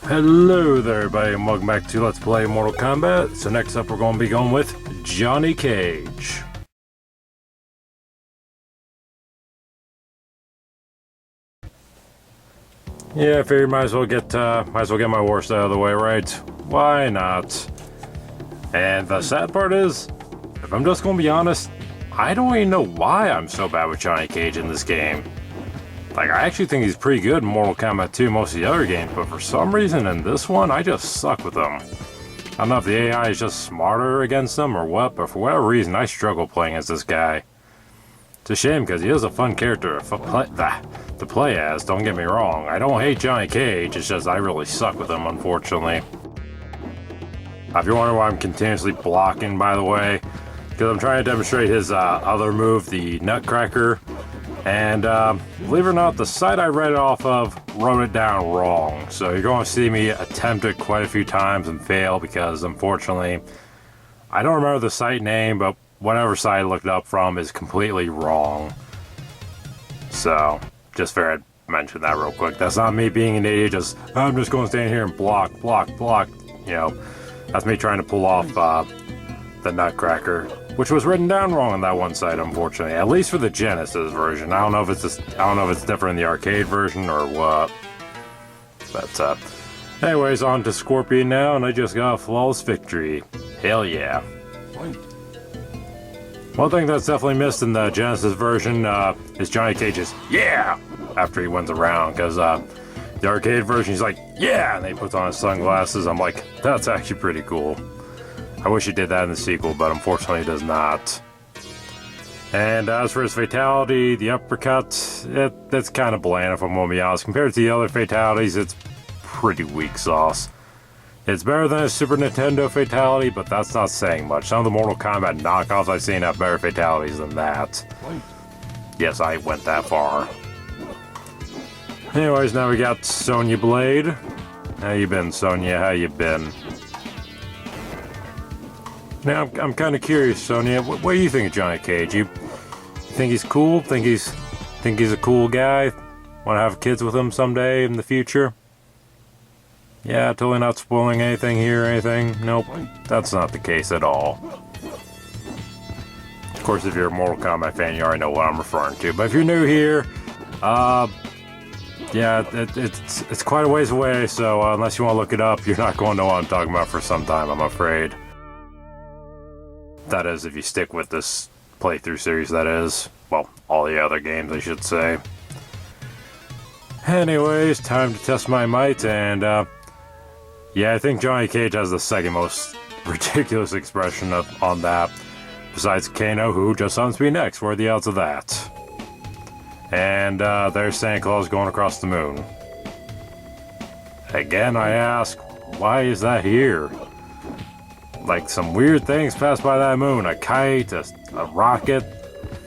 Hello there everybody and welcome back to Let's Play Mortal Kombat. So next up we're going to be going with Johnny Cage. Yeah, I figured might as well get my worst out of the way, right? Why not? And the sad part is, if I'm just going to be honest, I don't even know why I'm so bad with Johnny Cage in this game. Like, I actually think he's pretty good in Mortal Kombat 2, most of the other games, but for some reason in this one, I just suck with him. I don't know if the AI is just smarter against him or what, but for whatever reason, I struggle playing as this guy. It's a shame, because he is a fun character to play as, don't get me wrong. I don't hate Johnny Cage, it's just I really suck with him, unfortunately. If you're wondering why I'm continuously blocking, by the way, because I'm trying to demonstrate his other move, the Nutcracker. And believe it or not, the site I read it off of wrote it down wrong. So you're going to see me attempt it quite a few times and fail because, unfortunately, I don't remember the site name, but whatever site I looked up from is completely wrong. So, just figured I'd mention that real quick. That's not me being an idiot, I'm just going to stand here and block. You know, that's me trying to pull off the Nutcracker, which was written down wrong on that one site, unfortunately. At least for the Genesis version. I don't know if it's different in the arcade version or what. But anyways, on to Scorpion now, and I just got a flawless victory. Hell yeah! One thing that's definitely missed in the Genesis version is Johnny Cage's "yeah" after he wins a round, because the arcade version he's like "yeah" and he puts on his sunglasses. I'm like, that's actually pretty cool. I wish he did that in the sequel, but unfortunately he does not. And as for his fatality, the uppercut, that's kind of bland if I'm going to be honest. Compared to the other fatalities, it's pretty weak sauce. It's better than a Super Nintendo fatality, but that's not saying much. Some of the Mortal Kombat knockoffs I've seen have better fatalities than that. Yes, I went that far. Anyways, now we got Sonya Blade. How you been, Sonya? How you been? Now, I'm kind of curious, Sonya. What do you think of Johnny Cage? You think he's cool? Think he's a cool guy? Want to have kids with him someday in the future? Yeah, totally not spoiling anything here or anything. Nope, that's not the case at all. Of course, if you're a Mortal Kombat fan, you already know what I'm referring to. But if you're new here, yeah, it's quite a ways away. So unless you want to look it up, you're not going to know what I'm talking about for some time, I'm afraid. That is, if you stick with this playthrough series, that is. Well, all the other games, I should say. Anyways, time to test my might, and, yeah, I think Johnny Cage has the second most ridiculous expression on that, besides Kano, who just happens to be next. What are the odds of that? And, there's Santa Claus going across the moon. Again, I ask, why is that here? Like, some weird things pass by that moon. A kite, a rocket,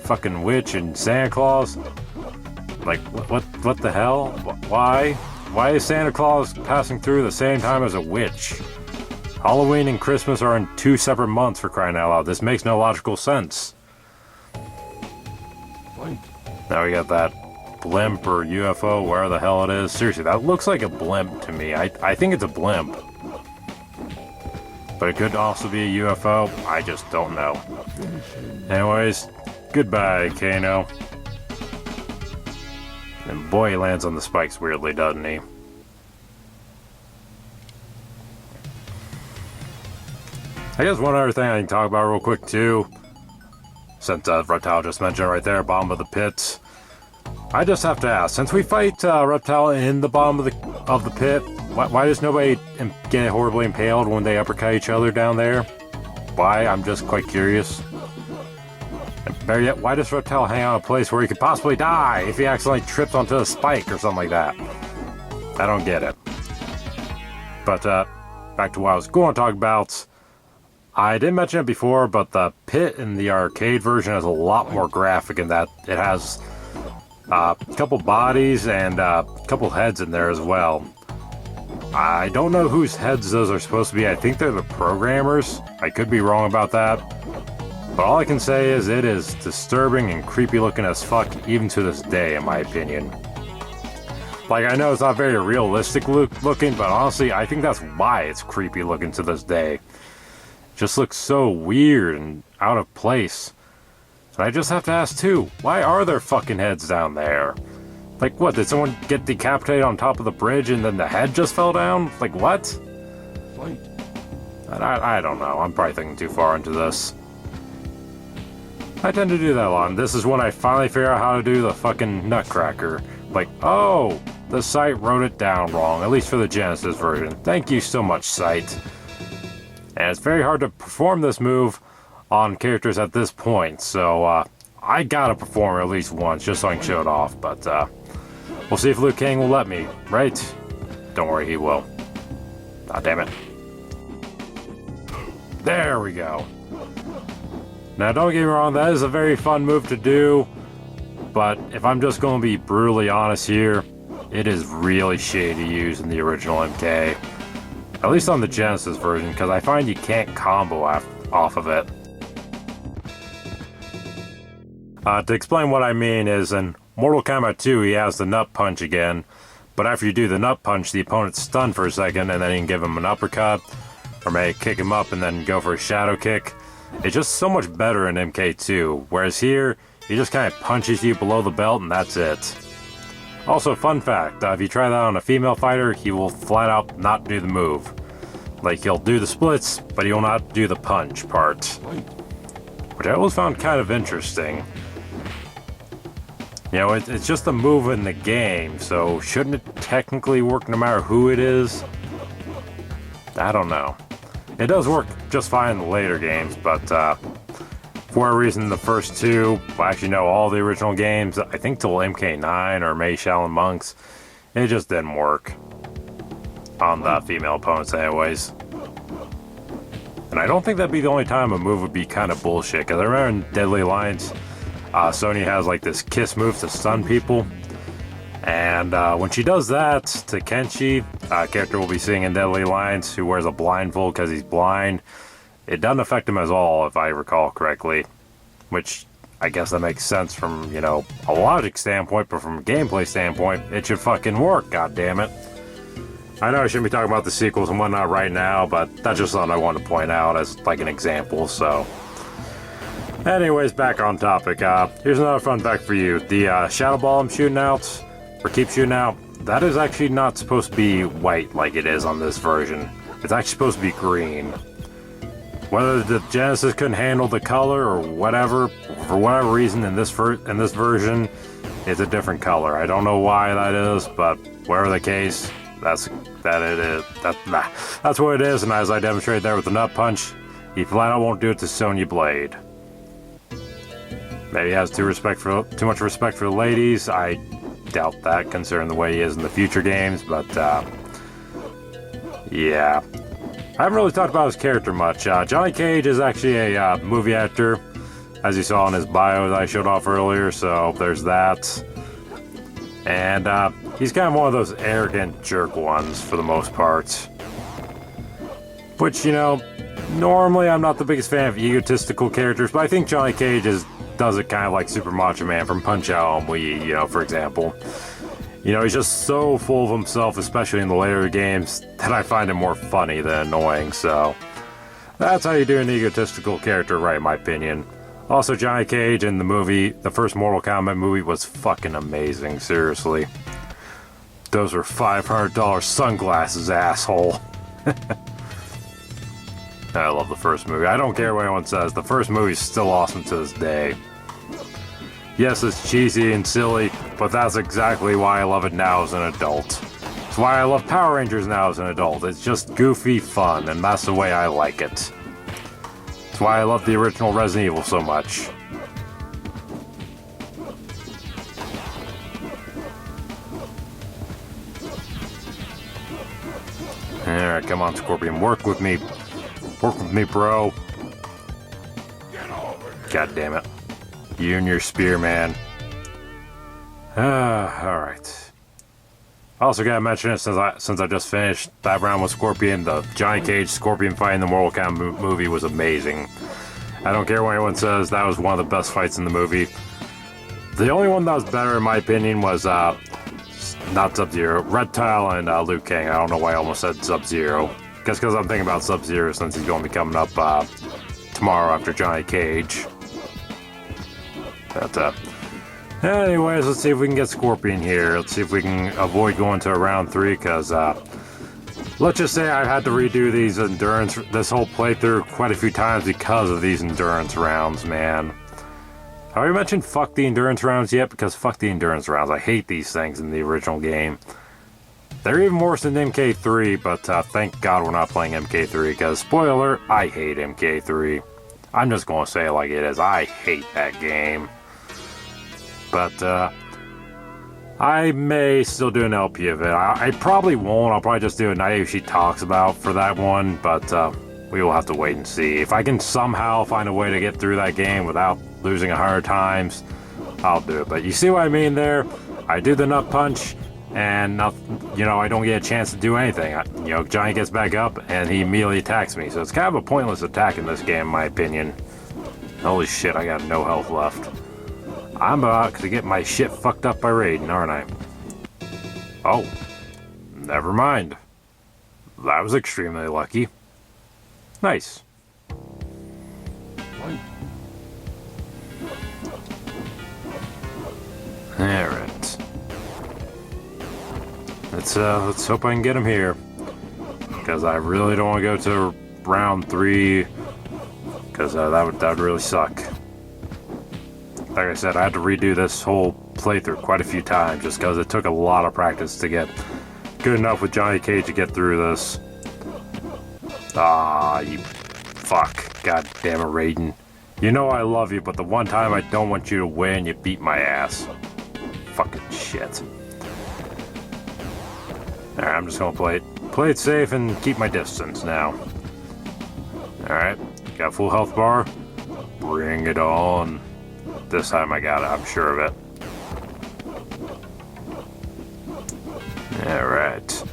fucking witch, and Santa Claus. Like, what the hell? Why? Why is Santa Claus passing through the same time as a witch? Halloween and Christmas are in 2 separate months, for crying out loud. This makes no logical sense. Now we got that blimp or UFO, where the hell it is. Seriously, that looks like a blimp to me. I think it's a blimp. But it could also be a UFO. I just don't know. Anyways, goodbye, Kano. And boy, he lands on the spikes weirdly, doesn't he? I guess one other thing I can talk about real quick, too. Since Reptile just mentioned it right there, bottom of the pit. I just have to ask, since we fight Reptile in the bottom of the pit, why does nobody get horribly impaled when they uppercut each other down there? Why? I'm just quite curious. And better yet, why does Reptile hang on a place where he could possibly die if he accidentally trips onto a spike or something like that? I don't get it. But, back to what I was going to talk about. I didn't mention it before, but the pit in the arcade version is a lot more graphic in that it has a couple bodies and a couple heads in there as well. I don't know whose heads those are supposed to be. I think they're the programmers. I could be wrong about that. But all I can say is it is disturbing and creepy looking as fuck even to this day, in my opinion. Like, I know it's not very realistic looking, but honestly, I think that's why it's creepy looking to this day. It just looks so weird and out of place. And I just have to ask too, why are there fucking heads down there? Like, what, did someone get decapitated on top of the bridge and then the head just fell down? Like, what? Fight. I don't know. I'm probably thinking too far into this. I tend to do that a lot, and this is when I finally figure out how to do the fucking Nutcracker. Like, oh, the site wrote it down wrong, at least for the Genesis version. Thank you so much, site. And it's very hard to perform this move on characters at this point, so I gotta perform it at least once just so I can show it off, but we'll see if Liu Kang will let me, right? Don't worry, he will. Ah, damn it. There we go. Now, don't get me wrong, that is a very fun move to do, but if I'm just going to be brutally honest here, it is really shitty to use in the original MK. At least on the Genesis version, because I find you can't combo off of it. To explain what I mean is, in Mortal Kombat 2, he has the Nut Punch again, but after you do the Nut Punch, the opponent's stunned for a second, and then you can give him an uppercut, or maybe kick him up and then go for a shadow kick. It's just so much better in MK2, whereas here, he just kind of punches you below the belt and that's it. Also, fun fact, if you try that on a female fighter, he will flat out not do the move. Like, he'll do the splits, but he will not do the punch part. Which I always found kind of interesting. You know, it's just a move in the game, so shouldn't it technically work no matter who it is? I don't know. It does work just fine in the later games, but for a reason the first two, well, actually no, all the original games, I think till MK9 or Mei Shaolin Monks, it just didn't work on the female opponents anyways. And I don't think that'd be the only time a move would be kind of bullshit, because I remember in Deadly Alliance, Sonya has like this kiss move to stun people. And when she does that to Kenshi, a character we'll be seeing in Deadly Alliance, who wears a blindfold because he's blind, it doesn't affect him at all, if I recall correctly. Which, I guess that makes sense from, you know, a logic standpoint, but from a gameplay standpoint, it should fucking work, goddammit. I know I shouldn't be talking about the sequels and whatnot right now, but that's just something I wanted to point out as, like, an example, so... Anyways, back on topic. Here's another fun fact for you. The Shadow Ball I'm shooting out, or keep shooting out, that is actually not supposed to be white like it is on this version. It's actually supposed to be green. Whether the Genesis couldn't handle the color or whatever, for whatever reason in this version, it's a different color. I don't know why that is, but whatever the case, that's what it is. And as I demonstrated there with the Nut Punch, he flat out won't do it to Sonya Blade. Maybe he has too much respect for the ladies. I doubt that, considering the way he is in the future games, but yeah. I haven't really talked about his character much. Johnny Cage is actually a movie actor, as you saw in his bio that I showed off earlier, so there's that. And he's kind of one of those arrogant jerk ones, for the most part. Which, you know, normally I'm not the biggest fan of egotistical characters, but I think Johnny Cage does it kind of like Super Macho Man from Punch-Out on Wii, you know, for example. You know, he's just so full of himself, especially in the later games, that I find him more funny than annoying, so... That's how you do an egotistical character right, in my opinion. Also, Johnny Cage in the movie, the first Mortal Kombat movie, was fucking amazing, seriously. Those were $500 sunglasses, asshole. I love the first movie. I don't care what anyone says, the first movie's still awesome to this day. Yes, it's cheesy and silly, but that's exactly why I love it now as an adult. It's why I love Power Rangers now as an adult. It's just goofy fun, and that's the way I like it. It's why I love the original Resident Evil so much. Alright, come on, Scorpion, work with me. Work with me, bro. God damn it. You and your spear, man. Alright. I also gotta mention it since I just finished that round with Scorpion. The Johnny Cage Scorpion fight in the Mortal Kombat movie was amazing. I don't care what anyone says, that was one of the best fights in the movie. The only one that was better, in my opinion, was not Sub-Zero, Reptile and Liu Kang. I don't know why I almost said Sub-Zero. Guess because I'm thinking about Sub-Zero since he's going to be coming up tomorrow after Johnny Cage. But, anyways, let's see if we can get Scorpion here. Let's see if we can avoid going to round 3, because, let's just say I've had to redo this whole playthrough quite a few times because of these endurance rounds, man. Have I mentioned fuck the endurance rounds yet? Because fuck the endurance rounds. I hate these things in the original game. They're even worse than MK3, but thank God we're not playing MK3, because, spoiler alert, I hate MK3. I'm just going to say it like it is. I hate that game. But, I may still do an LP of it. I probably won't. I'll probably just do a Night She Talks About for that one, but we will have to wait and see. If I can somehow find a way to get through that game without losing 100 times, I'll do it. But you see what I mean there? I do the nut punch, and I don't get a chance to do anything. Johnny gets back up, and he immediately attacks me. So it's kind of a pointless attack in this game, in my opinion. Holy shit, I got no health left. I'm about to get my shit fucked up by Raiden, aren't I? Oh, never mind. That was extremely lucky. Nice. Alright. Let's hope I can get him here. Because I really don't want to go to round 3. Because that would really suck. Like I said, I had to redo this whole playthrough quite a few times just because it took a lot of practice to get good enough with Johnny Cage to get through this. Ah, you fuck. God damn it, Raiden. You know I love you, but the one time I don't want you to win, you beat my ass. Fucking shit. Alright, I'm just gonna play it safe and keep my distance now. Alright, got a full health bar. Bring it on. This time I got it, I'm sure of it. Alright.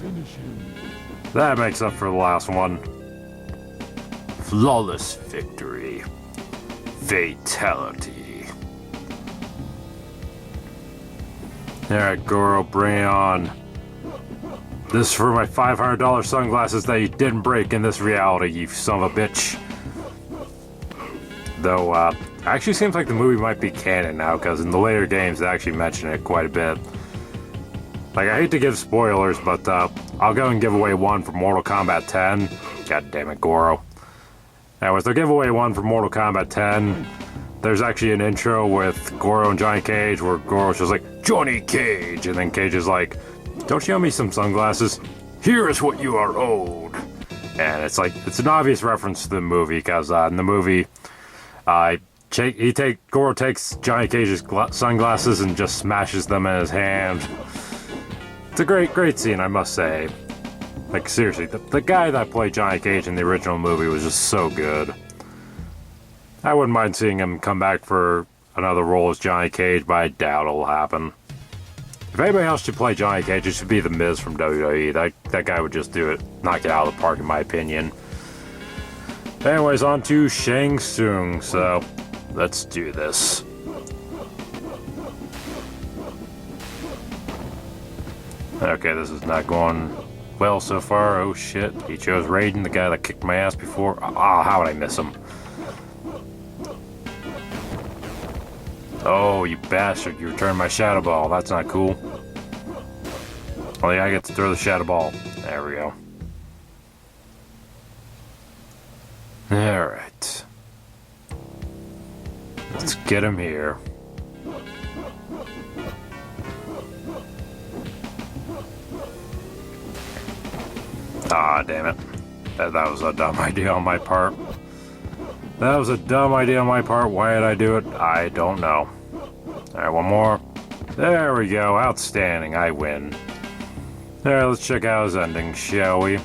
That makes up for the last one. Flawless victory. Fatality. Alright, Goro, bring it on. This is for my $500 sunglasses that you didn't break in this reality, you son of a bitch. Though, actually seems like the movie might be canon now, because in the later games they actually mention it quite a bit. Like, I hate to give spoilers, but I'll go and give away one for Mortal Kombat 10. God damn it, Goro. Anyways, they'll give away one for Mortal Kombat 10. There's actually an intro with Goro and Johnny Cage where Goro's just like, Johnny Cage! And then Cage is like, don't you owe me some sunglasses? Here is what you are owed! And it's like, it's an obvious reference to the movie, because in the movie, Goro takes Johnny Cage's sunglasses and just smashes them in his hand. It's a great scene, I must say. Like, seriously, the guy that played Johnny Cage in the original movie was just so good. I wouldn't mind seeing him come back for another role as Johnny Cage, but I doubt it'll happen. If anybody else should play Johnny Cage, it should be The Miz from WWE. That guy would just do it, knock it out of the park, in my opinion. Anyways, on to Shang Tsung, so let's do this. Okay, this is not going well so far. Oh shit, he chose Raiden, the guy that kicked my ass before. Ah, how would I miss him? Oh, you bastard, you returned my Shadow Ball. That's not cool. Oh yeah, I get to throw the Shadow Ball. There we go. Alright. Let's get him here. Ah, damn it. That was a dumb idea on my part. That was a dumb idea on my part. Why did I do it? I don't know. Alright, one more. There we go. Outstanding. I win. Alright, let's check out his ending, shall we?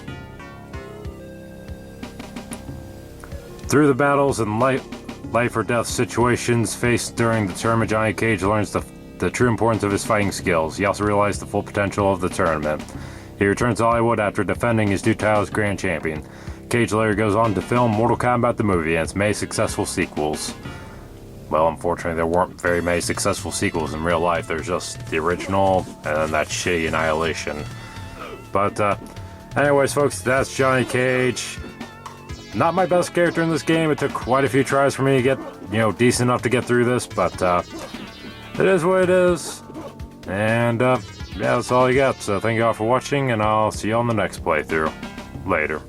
Through the battles and life or death situations faced during the tournament, Johnny Cage learns the true importance of his fighting skills. He also realized the full potential of the tournament. He returns to Hollywood after defending his 2 titles as Grand Champion. Cage later goes on to film Mortal Kombat the movie and its many successful sequels. well, unfortunately, there weren't very many successful sequels in real life. There's just the original and then that shitty Annihilation. But, anyways, folks, that's Johnny Cage. Not my best character in this game. It took quite a few tries for me to get, decent enough to get through this, but, it is what it is. And, yeah, that's all you got. So thank you all for watching, and I'll see you on the next playthrough. Later.